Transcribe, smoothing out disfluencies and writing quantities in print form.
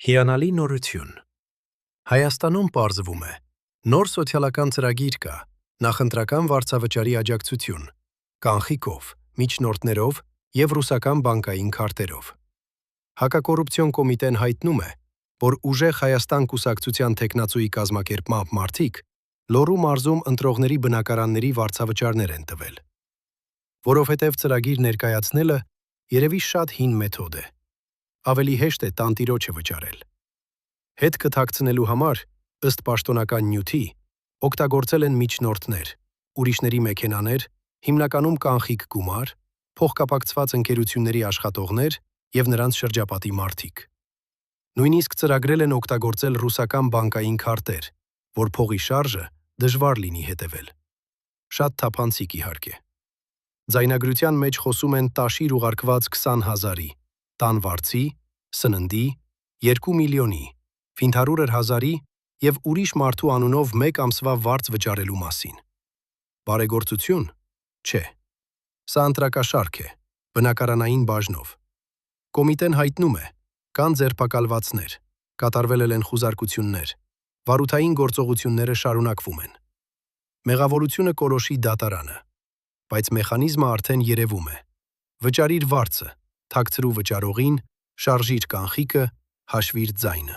Հիանալի նորություն։ Հայաստանում պարզվում է, նոր սոցիալական ծրագիր կա, նախընտրական վարձավճարի աջակցություն, կանխիկով, միջնորդներով և ռուսական բանկային քարտերով։ Հակակոռուպցիոն կոմիտեն հայտնում է, որ Ուժեղ Հայաստան կուսակցության թեկնածուի կազմակերպմամբ մարդիկ Լոռու մարզում ընտրողների բնակարանների վարձավճարներ են տվել։ Որովհետև ծրագիր ներկայացնելը երևի շատ հին մեթոդ է։ Ավելի հեշտ է տանտիրոջը վճարել։ Հետ կթաքցնելու համար, ըստ պաշտոնական նյութի, օգտագործել են միջնորդներ, ուրիշների մեքենաներ, հիմնականում կանխիկ գումար, փոխկապակցված ընկերությունների աշխատողներ և նրանց շրջապատի մարդիկ։ Նույնիսկ ծրագրել են օգտագործել ռուսական բանկային քարտեր, որ փողի շարժը դժվար լինի հետևել։ Շատ թափանցիկ իհարկե։ Ձայնագրության մեջ խոսում են տաշիր ուղարկված 20,000-ի, տան վարձի, սննդի, 2 միլիոնի, ֆինթարուրր հազարի և ուրիշ մարդու անունով 1 ամսվա վարձ վճարելու մասին։ Բարեգործություն։ Չէ։ Սա ընտրակաշարք է, բնակարանային բաժնով։ Կոմիտեն հայտնում է, կան ձերբակալվածներ, կատարվել են խուզարկություններ, վարութային գործողությունները շարունակվում են։ Մեղավորությունը կորոշի դատարանը, բայց մեխանիզմը արդեն երևում է։ Վճարիր վարձը, թաքցրու վճարողին, շարժիր կանխիկը, հաշվիր ձայնը։